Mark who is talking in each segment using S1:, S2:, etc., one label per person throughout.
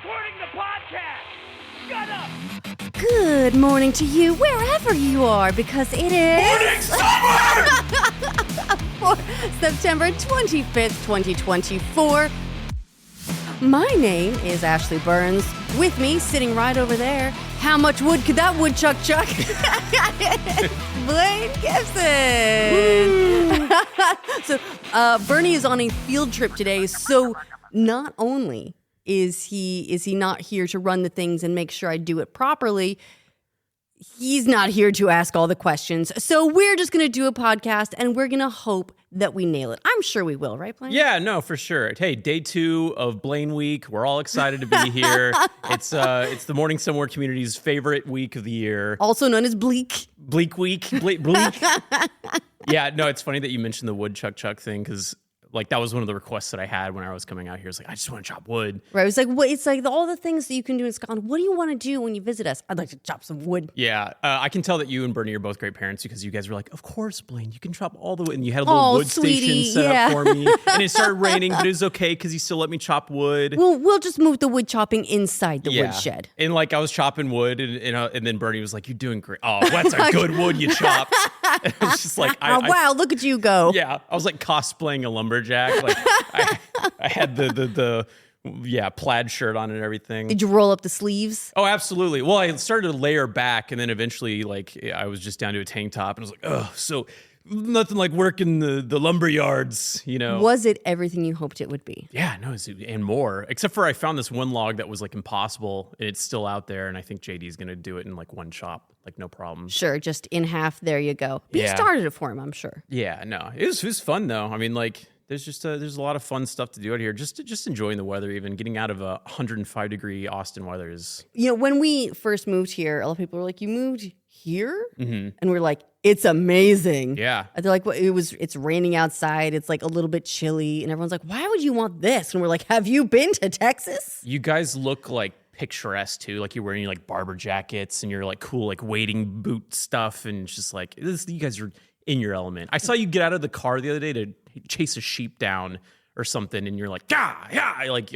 S1: recording the podcast! Shut up!
S2: Good morning to you, wherever you are, because it is...
S1: Morning summer!
S2: for September 25th, 2024. My name is Ashley Burns. With me, sitting right over there, how much wood could that woodchuck chuck? Blaine Gibson. So, Bernie is on a field trip today, so not only is he not here to run the things and make sure I do it properly, he's not here to ask all the questions. So we're just going to do a podcast and we're going to hope that we nail it. I'm sure we will, right, Blaine?
S3: Yeah, no, for sure. Hey, day 2 of Blaine Week. We're all excited to be here. It's the Morning Somewhere community's favorite week of the year.
S2: Also known as Bleak.
S3: Bleak Week. Bleak. Yeah, no, it's funny that you mentioned the woodchuck chuck thing because like that was one of the requests that I had when I was coming out here. It's like, I just want to chop wood.
S2: Right. It's like all the things that you can do in Scotland. What do you want to do when you visit us? I'd like to chop some wood.
S3: Yeah. I can tell that you and Bernie are both great parents because you guys were like, of course, Blaine, you can chop all the wood. And you had a little wood
S2: sweetie,
S3: station set up for me. And it started raining, but it was okay because you still let me chop wood.
S2: We'll just move the wood chopping inside the woodshed.
S3: And like I was chopping wood and then Bernie was like, you're doing great. Oh, that's a good wood you chopped. And I was just like,
S2: wow, look at you go.
S3: Yeah. I was like cosplaying a lumberjack. Like I had the plaid shirt on and everything.
S2: Did you roll up the sleeves?
S3: Oh, absolutely. Well, I started to layer back and then eventually like I was just down to a tank top and I was like, oh, so nothing like working the lumber yards, you know.
S2: Was it everything you hoped it would be?
S3: Yeah, no, and more. Except for I found this one log that was like impossible and it's still out there and I think JD's going to do it in like one chop, like no problem.
S2: Sure, just in half, there you go. But you started it for him, I'm sure.
S3: Yeah, no. It was fun though. I mean, like there's just there's a lot of fun stuff to do out here. Just enjoying the weather, even getting out of a 105 degree Austin weather is.
S2: You know, when we first moved here, a lot of people were like, "You moved here?"
S3: Mm-hmm.
S2: And we're like, "It's amazing."
S3: Yeah.
S2: And they're like, "Well, it's raining outside. It's like a little bit chilly," and everyone's like, "Why would you want this?" And we're like, "Have you been to Texas?"
S3: You guys look like picturesque too. Like you're wearing like barber jackets and you're like cool like wading boot stuff, and it's just like you guys are in your element. I saw you get out of the car the other day to chase a sheep down or something, and you're like, yeah, like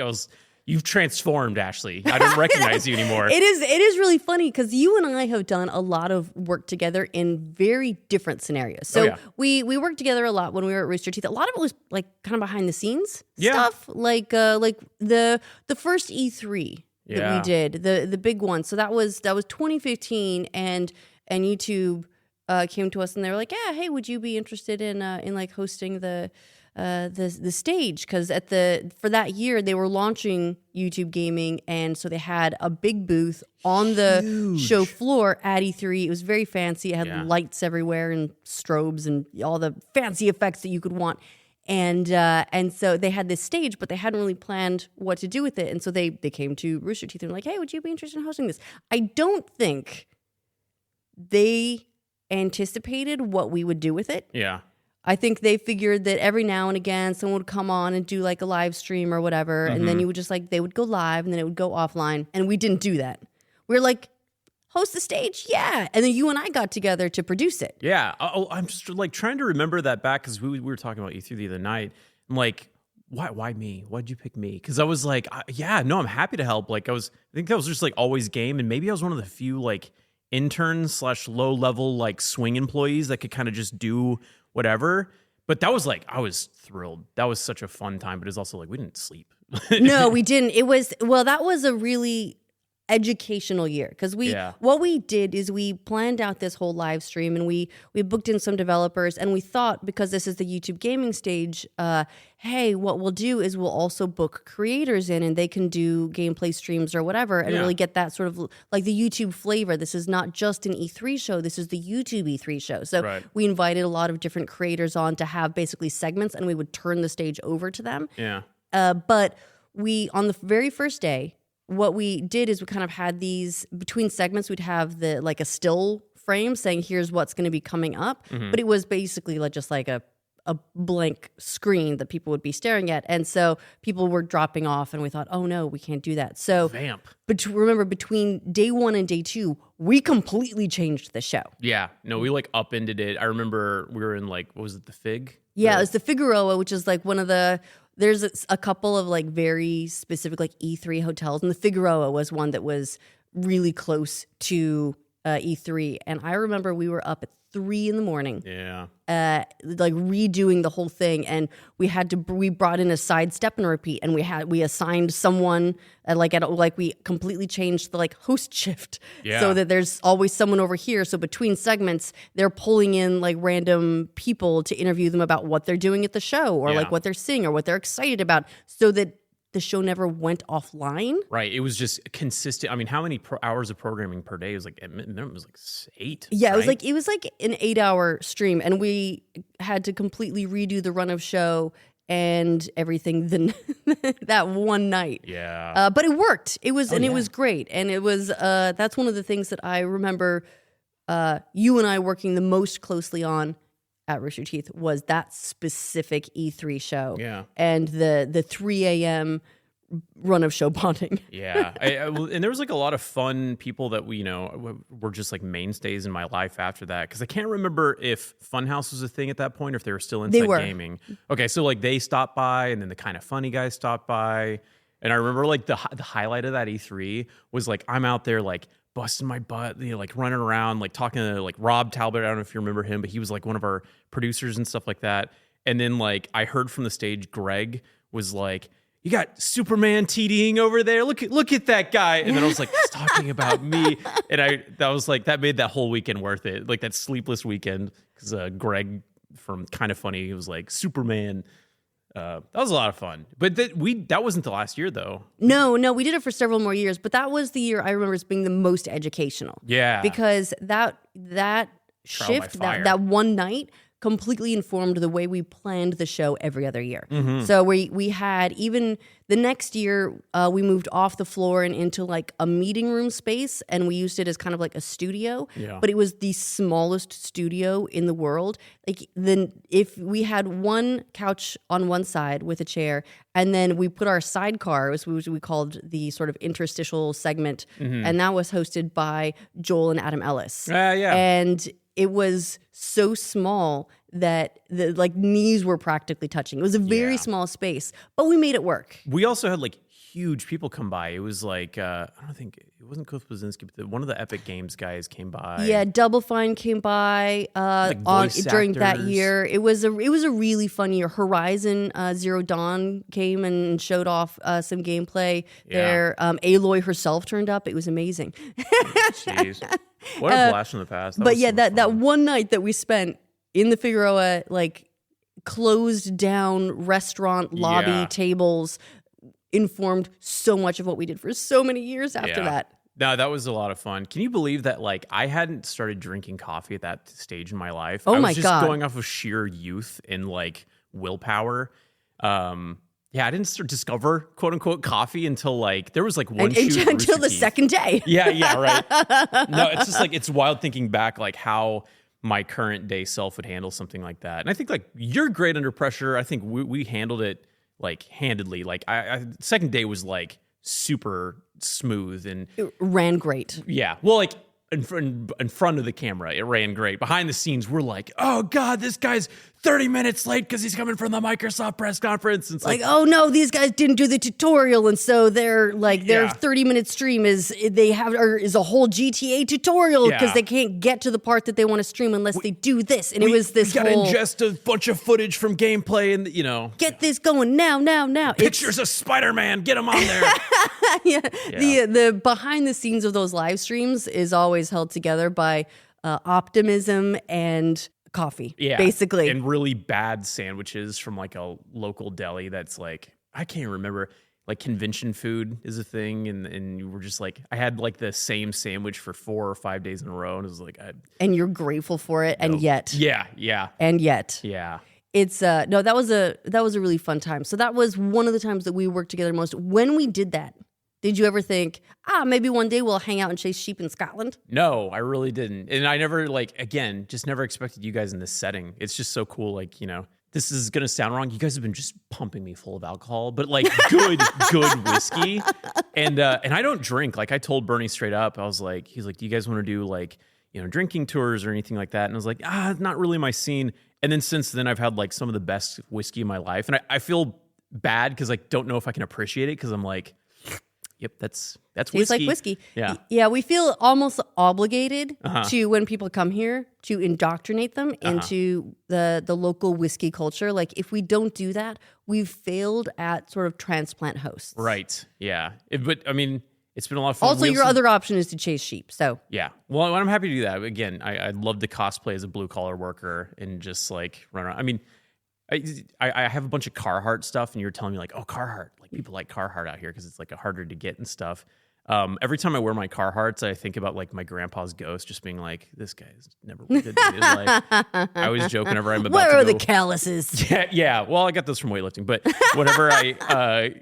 S3: you've transformed, Ashley. I don't recognize you anymore.
S2: It is really funny because you and I have done a lot of work together in very different scenarios. So we worked together a lot when we were at Rooster Teeth. A lot of it was like kind of behind the scenes stuff, like the first E3 that we did, the big one. So that was 2015, and YouTube came to us and they were like, yeah, hey, would you be interested in like hosting the stage? Because for that year they were launching YouTube gaming, and so they had a big booth on the show floor at E3. It was very fancy. It had lights everywhere and strobes and all the fancy effects that you could want. And so they had this stage, but they hadn't really planned what to do with it. And so they came to Rooster Teeth and were like, hey, would you be interested in hosting this? I don't think they anticipated what we would do with it.
S3: Yeah.
S2: I think they figured that every now and again someone would come on and do like a live stream or whatever, and then you would just like, they would go live and then it would go offline, and we didn't do that. We were like, host the stage? Yeah. And then you and I got together to produce it.
S3: Yeah. I'm just like trying to remember that back because we were talking about E3 the other night. I'm like, why me? Why'd you pick me? Because I was like, I'm happy to help. Like I think that was just like always game, and maybe I was one of the few like interns / low level like swing employees that could kind of just do whatever. But that was like, I was thrilled. That was such a fun time, but it's also like we didn't sleep.
S2: No, we didn't. That was a really educational year because what we did is we planned out this whole live stream, and we booked in some developers, and we thought, because this is the YouTube gaming stage, hey, what we'll do is we'll also book creators in, and they can do gameplay streams or whatever, and really get that sort of like the YouTube flavor. This is not just an E3 show, this is the YouTube E3 show. So we invited a lot of different creators on to have basically segments, and we would turn the stage over to them. But we, on the very first day, what we did is we kind of had these, between segments, we'd have a still frame saying, here's what's going to be coming up. But it was basically just like a blank screen that people would be staring at. And so people were dropping off, and we thought, oh no, we can't do that. So but remember, between day 1 and day 2, we completely changed the show.
S3: Yeah. No, we like upended it. I remember we were in like, what was it, the Fig?
S2: Yeah, it was the Figueroa, which is like one of the there's a couple of like very specific like E3 hotels, and the Figueroa was one that was really close to E3. And I remember we were up at 3 a.m.
S3: Yeah.
S2: Like redoing the whole thing, and we brought in a side step and repeat, and we assigned someone we completely changed the like host shift, so that there's always someone over here. So between segments, they're pulling in like random people to interview them about what they're doing at the show, or like what they're seeing or what they're excited about, so that the show never went offline.
S3: Right. It was just consistent. I mean, how many hours of programming per day? It was like 8.
S2: Yeah,
S3: right?
S2: it was like an 8-hour stream, and we had to completely redo the run of show and everything that one night.
S3: Yeah.
S2: But it worked. It was it was great, and it was that's one of the things that I remember you and I working the most closely on at Rooster Teeth was that specific E3 show.
S3: Yeah.
S2: And the 3 a.m. run of show bonding.
S3: Yeah. And there was like a lot of fun people that were just like mainstays in my life after that. Because I can't remember if Funhouse was a thing at that point or if they were still inside gaming. Okay, so like they stopped by, and then the Kind of Funny guys stopped by. And I remember like the highlight of that E3 was like I'm out there like busting my butt, like running around, like talking to like Rob Talbot. I don't know if you remember him, but he was like one of our producers and stuff like that. And then like I heard from the stage, Greg was like, "You got Superman TDing over there. Look at that guy." And then I was like, "He's talking about me." And that made that whole weekend worth it. Like that sleepless weekend, because Greg from Kind of Funny, he was like, "Superman." That was a lot of fun, but that wasn't the last year though.
S2: No, we did it for several more years, but that was the year I remember as being the most educational.
S3: Yeah,
S2: because that shift, that one night completely informed the way we planned the show every other year. Mm-hmm. So we had, even the next year, we moved off the floor and into like a meeting room space, and we used it as kind of like a studio. Yeah. But it was the smallest studio in the world. Like if we had one couch on one side with a chair, and then we put our sidecar, which we called the sort of interstitial segment, and that was hosted by Joel and Adam Ellis.
S3: Yeah.
S2: And it was so small that the like knees were practically touching. It was a very small space, but we made it work.
S3: We also had like huge people come by. It was like I don't think it wasn't Cliff Blazinski, but one of the Epic Games guys came by.
S2: Yeah, Double Fine came by during that year. It was a really fun year. Horizon Zero Dawn came and showed off some gameplay there. Aloy herself turned up. It was amazing.
S3: Jeez. What a blast from the past.
S2: That one night that we spent in the Figueroa, like closed down restaurant lobby tables, informed so much of what we did for so many years after that.
S3: No, that was a lot of fun. Can you believe that like I hadn't started drinking coffee at that stage in my life?
S2: Oh,
S3: I
S2: my
S3: was just
S2: God.
S3: going off of sheer youth and like willpower. I didn't discover quote unquote coffee until like there was like one shoot
S2: until the second day.
S3: Yeah, right. No, it's just like it's wild thinking back like how my current day self would handle something like that. And I think like you're great under pressure. I think we handled it like handedly. Like I second day was like super smooth and
S2: it ran great.
S3: Yeah. Well, like in front of the camera, it ran great. Behind the scenes, we're like, oh God, this guy's 30 minutes late because he's coming from the Microsoft press conference. And it's like,
S2: oh no, these guys didn't do the tutorial, and so their 30-minute stream is a whole GTA tutorial because they can't get to the part that they want to stream unless they do this. And it was this
S3: we gotta ingest a bunch of footage from gameplay and
S2: get this going now.
S3: Pictures of Spider-Man, get them on there.
S2: The behind the scenes of those live streams is always held together by optimism and coffee, basically.
S3: And really bad sandwiches from like a local deli that's like, I can't remember, like convention food is a thing. And you were just like, I had like the same sandwich for 4 or 5 days in a row. And it was like,
S2: and you're grateful for it. And yet.
S3: Yeah.
S2: And yet.
S3: Yeah.
S2: It's no, that was a really fun time. So that was one of the times that we worked together most. When we did that, did you ever think, maybe one day we'll hang out and chase sheep in Scotland?
S3: No, I really didn't. And I never, just never expected you guys in this setting. It's just so cool. Like, this is going to sound wrong. You guys have been just pumping me full of alcohol, but like good whiskey. And I don't drink. Like I told Bernie straight up, he's like, do you guys want to do like, drinking tours or anything like that? And I was like, not really my scene. And then since then I've had like some of the best whiskey in my life. And I feel bad because I don't know if I can appreciate it because I'm like, yep, that's whiskey.
S2: It's like whiskey.
S3: Yeah.
S2: Yeah, we feel almost obligated to, when people come here, to indoctrinate them into the local whiskey culture. Like, if we don't do that, we've failed at sort of transplant hosts.
S3: Right. Yeah. But I mean, it's been a lot of fun.
S2: Also, your other option is to chase sheep. So
S3: yeah. Well, I'm happy to do that. Again, I'd love to cosplay as a blue collar worker and just like run around. I mean, I have a bunch of Carhartt stuff, and you're telling me like, oh, Carhartt, like people like Carhartt out here because it's like harder to get and stuff. Every time I wear my Carhartts, I think about like my grandpa's ghost just being like, this guy's never looked good in his life. I always joke whenever I'm about
S2: where
S3: to
S2: are
S3: go,
S2: the calluses?
S3: Yeah. Well, I got those from weightlifting, but whenever I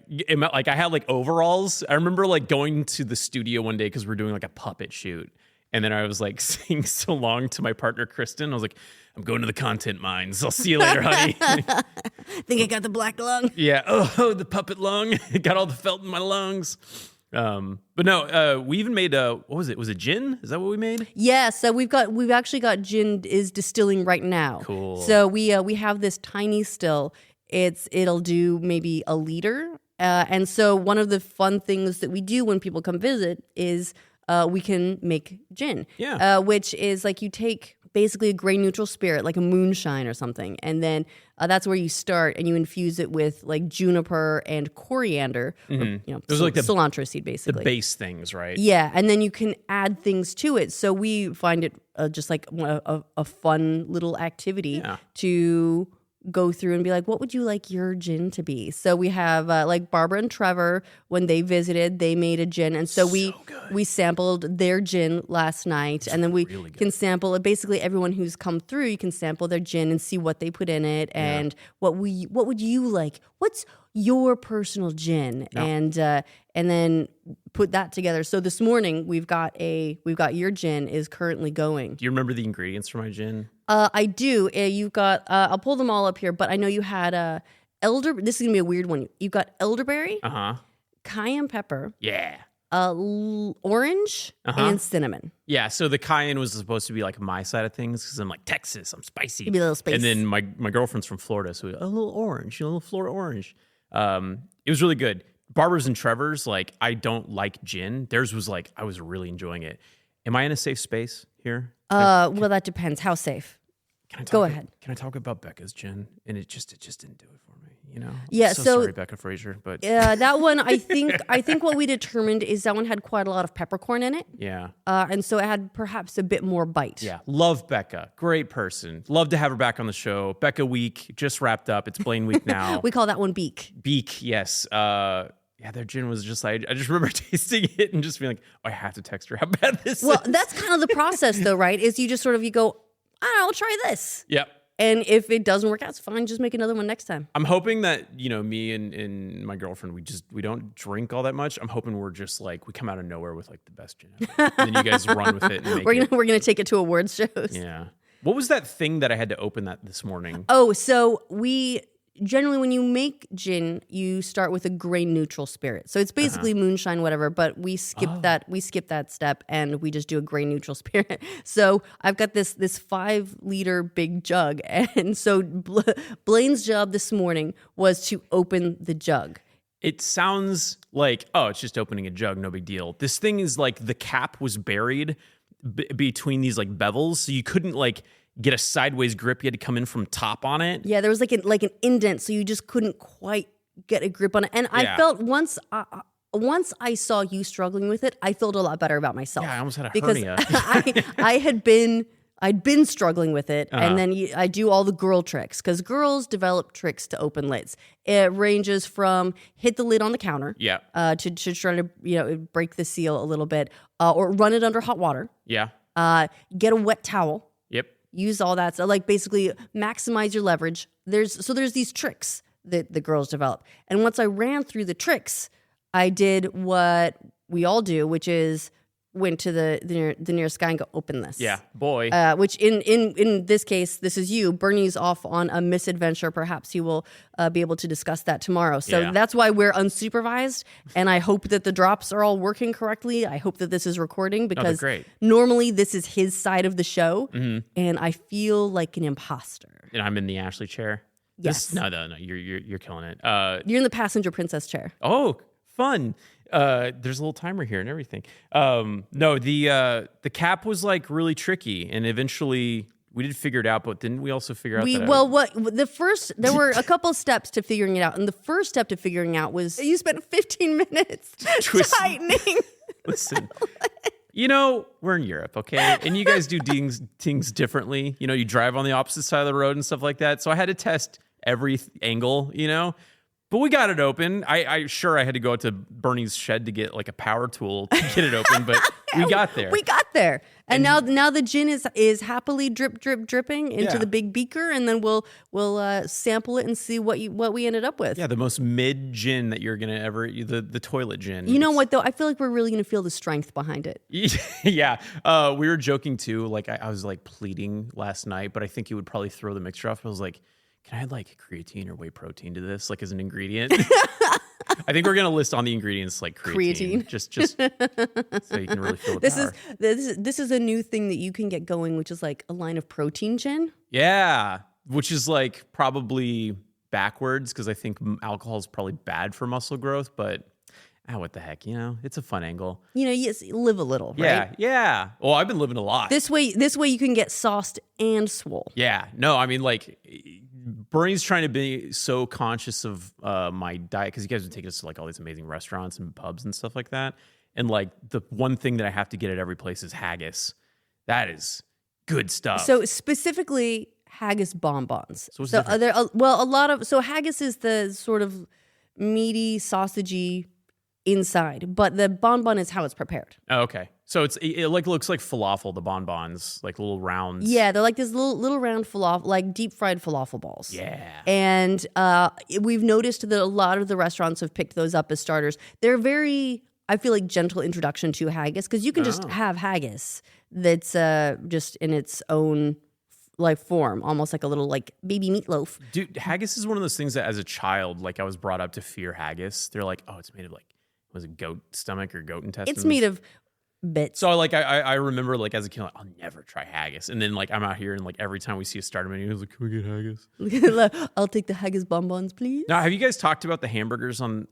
S3: had like overalls, I remember like going to the studio one day because we're doing like a puppet shoot. And then I was like singing so long to my partner, Kristen. I was like, I'm going to the content mines. I'll see you later, honey.
S2: Think I got the black lung?
S3: Yeah. Oh, the puppet lung. Got all the felt in my lungs. But no, we even made what was it? Was it gin? Is that what we made?
S2: Yeah, so we've actually got gin is distilling right now.
S3: Cool.
S2: So we have this tiny still. It'll do maybe a liter. And so one of the fun things that we do when people come visit is we can make gin.
S3: Yeah.
S2: Which is like you take basically a gray neutral spirit, like a moonshine or something, and then that's where you start, and you infuse it with like juniper and coriander, or,
S3: Those are like the
S2: cilantro seed, basically.
S3: The base things, right?
S2: Yeah, and then you can add things to it. So we find it just like a fun little activity to go through and be like, what would you like your gin to be? So we have like Barbara and Trevor, when they visited, they made a gin. And so we sampled their gin last night. And then we can sample it. Basically, everyone who's come through, you can sample their gin and see what they put in it and what would you like? What's your personal gin? Yeah. And then put that together. So this morning we've got your gin is currently going.
S3: Do you remember the ingredients for my gin?
S2: I do. You've got, I'll pull them all up here, but I know you had this is going to be a weird one. You've got elderberry, cayenne pepper, orange, and cinnamon.
S3: Yeah, so the cayenne was supposed to be like my side of things because I'm like, Texas, I'm spicy.
S2: Give me a little spice.
S3: And then my girlfriend's from Florida, so a little orange, a little Florida orange. It was really good. Barbara's and Trevor's, like, I don't like gin. Theirs was like, I was really enjoying it. Am I in a safe space here?
S2: Well, that depends. How safe? Go ahead.
S3: Can I talk about Becca's gin? And it just didn't do it for me, you know?
S2: Yeah,
S3: I'm so sorry, Becca Fraser, but
S2: that one, I think what we determined is that one had quite a lot of peppercorn in it.
S3: Yeah.
S2: And so it had perhaps a bit more bite.
S3: Yeah. Love Becca. Great person. Love to have her back on the show. Becca Week just wrapped up. It's Blaine Week now.
S2: We call that one Beak.
S3: Beak, yes. Yeah, their gin was just like, I just remember tasting it and just being like, oh, I have to text her how bad this is.
S2: Well, that's kind of the process though, right? Is you just sort of, you go, I'll try this.
S3: Yep.
S2: And if it doesn't work out, it's fine. Just make another one next time.
S3: I'm hoping that, me and my girlfriend, we don't drink all that much. I'm hoping we're just like, we come out of nowhere with like the best gin ever. And then you guys run with it and make
S2: We're gonna take it to awards shows.
S3: Yeah. What was that thing that I had to open that this morning?
S2: Oh, so generally, when you make gin, you start with a grain neutral spirit. So it's basically moonshine, whatever, but we skip that. We skip that step and we just do a grain neutral spirit. So I've got this 5-liter big jug. And so Blaine's job this morning was to open the jug.
S3: It sounds like, oh, it's just opening a jug, no big deal. This thing is like the cap was buried between these like bevels. So you couldn't like get a sideways grip. You had to come in from top on it.
S2: Yeah, there was like an indent, so you just couldn't quite get a grip on it. And I felt once I saw you struggling with it, I felt a lot better about myself.
S3: Yeah, I almost had a hernia.
S2: I'd been struggling with it, and then I do all the girl tricks because girls develop tricks to open lids. It ranges from hit the lid on the counter, to try to break the seal a little bit, or run it under hot water.
S3: Yeah.
S2: Get a wet towel.
S3: Yep.
S2: Use all that. So like basically maximize your leverage. There's these tricks that the girls develop. And once I ran through the tricks, I did what we all do, which is went to the nearest guy and go, open this.
S3: Yeah, boy.
S2: Which in this case, this is you. Bernie's off on a misadventure. Perhaps he will be able to discuss that tomorrow. So that's why we're unsupervised. And I hope that the drops are all working correctly. I hope that this is recording because normally this is his side of the show. Mm-hmm. And I feel like an imposter.
S3: And I'm in the Ashley chair.
S2: Yes.
S3: No, you're killing it.
S2: You're in the passenger princess chair.
S3: Oh, fun. There's a little timer here and everything. No, the cap was like really tricky, and eventually we did figure it out. But didn't we also figure out?
S2: There were a couple steps to figuring it out, and the first step to figuring out was you spent 15 minutes tightening.
S3: Listen, we're in Europe, okay, and you guys do things differently. You drive on the opposite side of the road and stuff like that. So I had to test every angle, But we got it open. I had to go out to Bernie's shed to get like a power tool to get it open, but we got there.
S2: We got there. And now the gin is happily dripping into the big beaker, and then we'll sample it and see what we ended up with.
S3: Yeah, the most mid gin that you're gonna ever the toilet gin.
S2: You know what though? I feel like we're really gonna feel the strength behind it.
S3: Yeah, we were joking too. Like I was like pleading last night, but I think you would probably throw the mixture off. I was like, can I add like creatine or whey protein to this, like as an ingredient? I think we're gonna list on the ingredients like creatine. Just so you can really feel the power.
S2: This is a new thing that you can get going, which is like a line of protein gin.
S3: Yeah, which is like probably backwards because I think alcohol is probably bad for muscle growth, but what the heck, it's a fun angle.
S2: You live a little, right?
S3: Yeah. Well, I've been living a lot.
S2: This way you can get sauced and swole.
S3: Yeah. No, I mean like Bernie's trying to be so conscious of my diet because you guys have taken us to like all these amazing restaurants and pubs and stuff like that. And like the one thing that I have to get at every place is haggis. That is good stuff.
S2: So specifically haggis bonbons.
S3: So
S2: haggis is the sort of meaty, sausagey inside, but the bonbon is how it's prepared.
S3: Oh, okay. So it like looks like falafel, the bonbons, like little rounds.
S2: Yeah, they're like this little round falafel, like deep fried falafel balls.
S3: Yeah.
S2: And we've noticed that a lot of the restaurants have picked those up as starters. They're very, I feel like, gentle introduction to haggis because you can just have haggis that's just in its own like form, almost like a little like baby meatloaf.
S3: Dude, haggis is one of those things that as a child, like I was brought up to fear haggis. They're like, oh, it's made of like, was it goat stomach or goat intestines?
S2: It's made of bits.
S3: So like I remember like as a kid, like, I'll never try haggis. And then like I'm out here and like every time we see a starter menu, I was like, can we get haggis?
S2: I'll take the haggis bonbons, please.
S3: Now, have you guys talked about the hamburgers on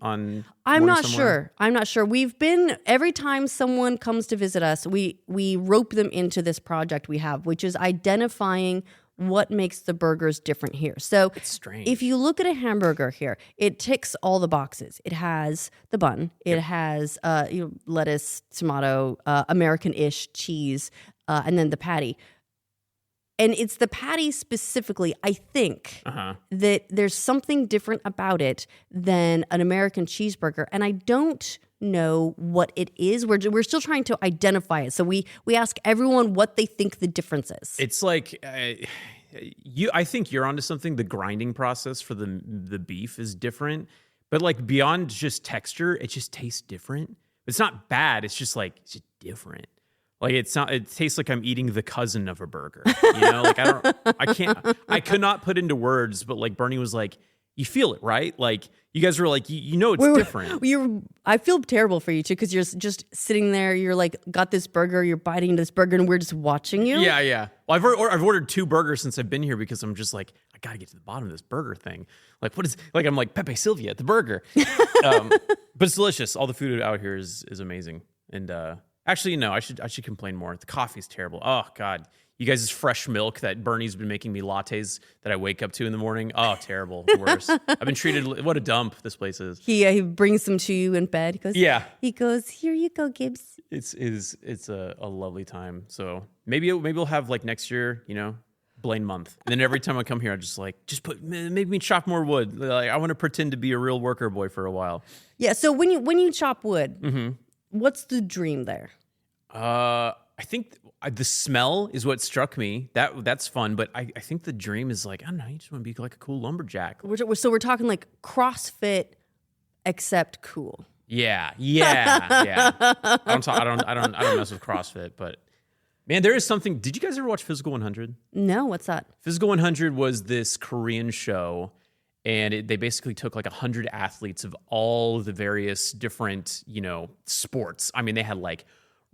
S2: I'm not sure. We've been, every time someone comes to visit us, we rope them into this project we have, which is identifying what makes the burgers different here. So
S3: it's strange.
S2: If you look at a hamburger here, it ticks all the boxes. It has the bun. It has lettuce, tomato, American-ish cheese, and then the patty. And it's the patty specifically, I think, that there's something different about it than an American cheeseburger. And I don't know what it is. We're still trying to identify it. So we ask everyone what they think the difference is.
S3: It's like I think you're onto something. The grinding process for the beef is different, but like beyond just texture, it just tastes different. It's not bad. It's just like it's just different. Like it tastes like I'm eating the cousin of a burger. Like I could not put into words, but like Bernie was like, you feel it, right? Like you guys were like, it's different.
S2: I feel terrible for you too, because you're just sitting there. You're like, got this burger. You're biting into this burger, and we're just watching you.
S3: Yeah. Well, I've ordered 2 burgers since I've been here because I'm just like, I gotta get to the bottom of this burger thing. Like, what is like? I'm like Pepe Sylvia at the burger, but it's delicious. All the food out here is amazing. And actually, no, I should complain more. The coffee's terrible. Oh God. You guys' fresh milk that Bernie's been making me lattes that I wake up to in the morning. Oh, terrible. The worst. I've been treated, what a dump this place is.
S2: He brings them to you in bed. He goes, here you go, Gibbs.
S3: It's a lovely time. So maybe we'll have like next year, Blaine month. And then every time I come here, I just make me chop more wood. Like I want to pretend to be a real worker boy for a while.
S2: Yeah. So when you chop wood, what's the dream there?
S3: I think the smell is what struck me. That's fun, but I think the dream is like, I don't know, you just want to be like a cool lumberjack.
S2: So we're talking like CrossFit, except cool.
S3: Yeah. I don't mess with CrossFit, but man, there is something. Did you guys ever watch Physical 100?
S2: No, what's that?
S3: Physical 100 was this Korean show, and they basically took like 100 athletes of all the various different, sports. I mean, they had like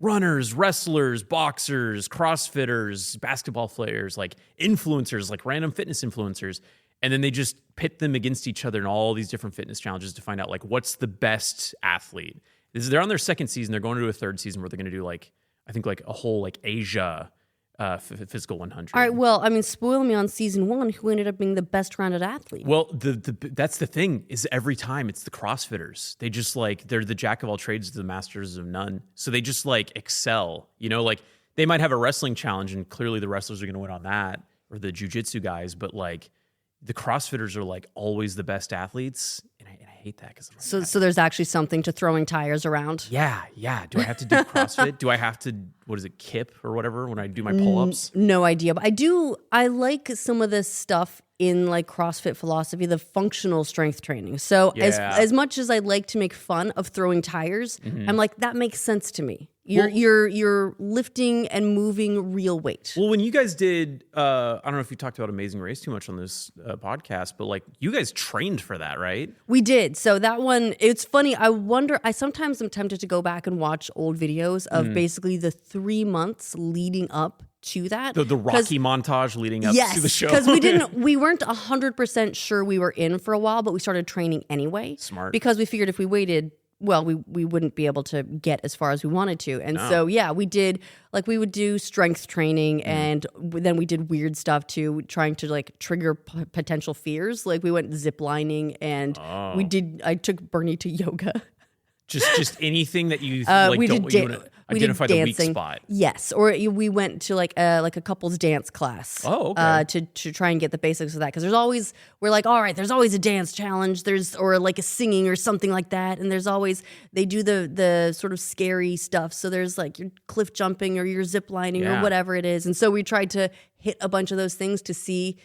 S3: runners, wrestlers, boxers, CrossFitters, basketball players, like influencers, like random fitness influencers. And then they just pit them against each other in all these different fitness challenges to find out like what's the best athlete. They're on their second season. They're going to a third season where they're going to do like, I think like a whole like Asia physical 100.
S2: All right. Well, I mean, spoil me on season 1. Who ended up being the best rounded athlete?
S3: Well, that's the thing is every time it's the CrossFitters. They just like, they're the jack of all trades, the masters of none. So they just like excel, you know, like they might have a wrestling challenge and clearly the wrestlers are going to win on that, or the jiu-jitsu guys. But like the CrossFitters are like always the best athletes. And I hate that.
S2: So there's actually something to throwing tires around.
S3: Yeah. Do I have to do CrossFit? Do I have to, what is it, kip or whatever when I do my pull-ups?
S2: No idea. But I like some of this stuff in like CrossFit philosophy, the functional strength training. So as much as I like to make fun of throwing tires, I'm like, that makes sense to me. You're lifting and moving real weight.
S3: Well, when you guys did, I don't know if you talked about Amazing Race too much on this podcast, but like you guys trained for that, right?
S2: We did. So that one, it's funny. I sometimes am tempted to go back and watch old videos of basically the 3 months leading up to that.
S3: The Rocky montage leading up to the show.
S2: Because we weren't 100% sure we were in for a while, but we started training anyway.
S3: Smart.
S2: Because we figured if we waited, well, we wouldn't be able to get as far as we wanted to. And so, we did, like we would do strength training and then we did weird stuff too, trying to like trigger potential fears. Like we went ziplining and I took Bernie to yoga.
S3: Just anything that you like, you want to identify the weak spot.
S2: Yes, or we went to like a couples dance class.
S3: Oh, okay.
S2: To try and get the basics of that, because we're like, all right, there's always a dance challenge. Or like a singing or something like that, and there's always they do the sort of scary stuff. So there's like your cliff jumping or your zip lining or whatever it is, and so we tried to hit a bunch of those things to see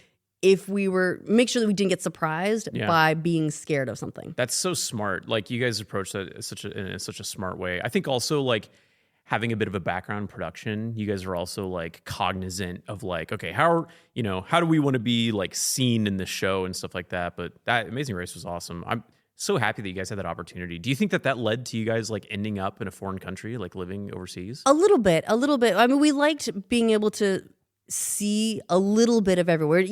S2: if make sure that we didn't get surprised by being scared of something.
S3: That's so smart. Like you guys approach that in such a smart way. I think also like having a bit of a background in production, you guys are also like cognizant of like, okay, how do we want to be like seen in the show and stuff like that. But that Amazing Race was awesome. I'm so happy that you guys had that opportunity. Do you think that led to you guys like ending up in a foreign country, like living overseas?
S2: A little bit. I mean, we liked being able to see a little bit of everywhere.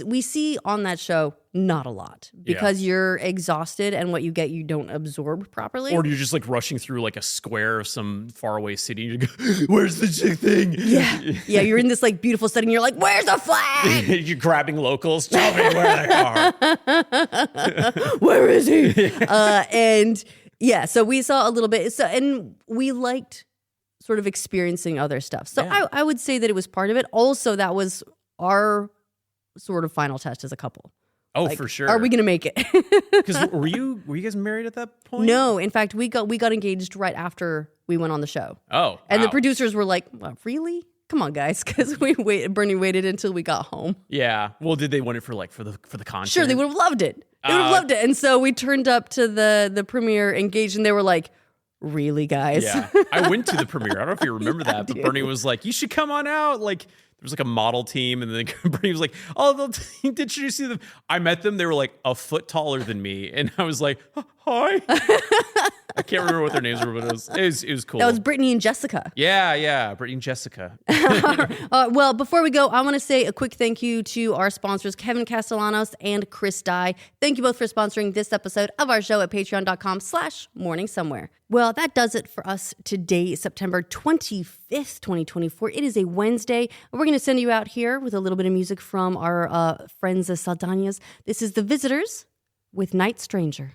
S2: We see on that show not a lot because you're exhausted and what you get you don't absorb properly.
S3: Or you're just like rushing through like a square of some faraway city and you go, where's the thing?
S2: Yeah, you're in this like beautiful setting. You're like, where's the flag?
S3: You're grabbing locals. Tell me where they are.
S2: Where is he? So we saw a little bit. And we liked sort of experiencing other stuff. So I would say that it was part of it. Also, that was our sort of final test as a couple.
S3: Oh, like, for sure.
S2: Are we going to make it?
S3: Because were you guys married at that point?
S2: No. In fact, we got engaged right after we went on the show.
S3: Oh,
S2: and the producers were like, well, really? Come on, guys, because Bernie waited until we got home.
S3: Yeah. Well, did they want it for the content?
S2: Sure, they would have loved it. They would have loved it. And so we turned up to the premiere engaged, and they were like, really, guys?
S3: Yeah. I went to the premiere. I don't know if you remember that, but Bernie was like, you should come on out. Like, there was like a model team, and then Bernie was like, oh, did you see them? I met them. They were like a foot taller than me. And I was like, hi. I can't remember what their names were, but it was cool.
S2: That was Brittany and Jessica.
S3: Yeah. Brittany and Jessica.
S2: Well, before we go, I want to say a quick thank you to our sponsors, Kevin Castellanos and Chris Dye. Thank you both for sponsoring this episode of our show at patreon.com/morningsomewhere. Well, that does it for us today, September 25th, 2024. It is a Wednesday, and we're going to send you out here with a little bit of music from our friends, the Saldanias. This is The Visitors with Night Stranger.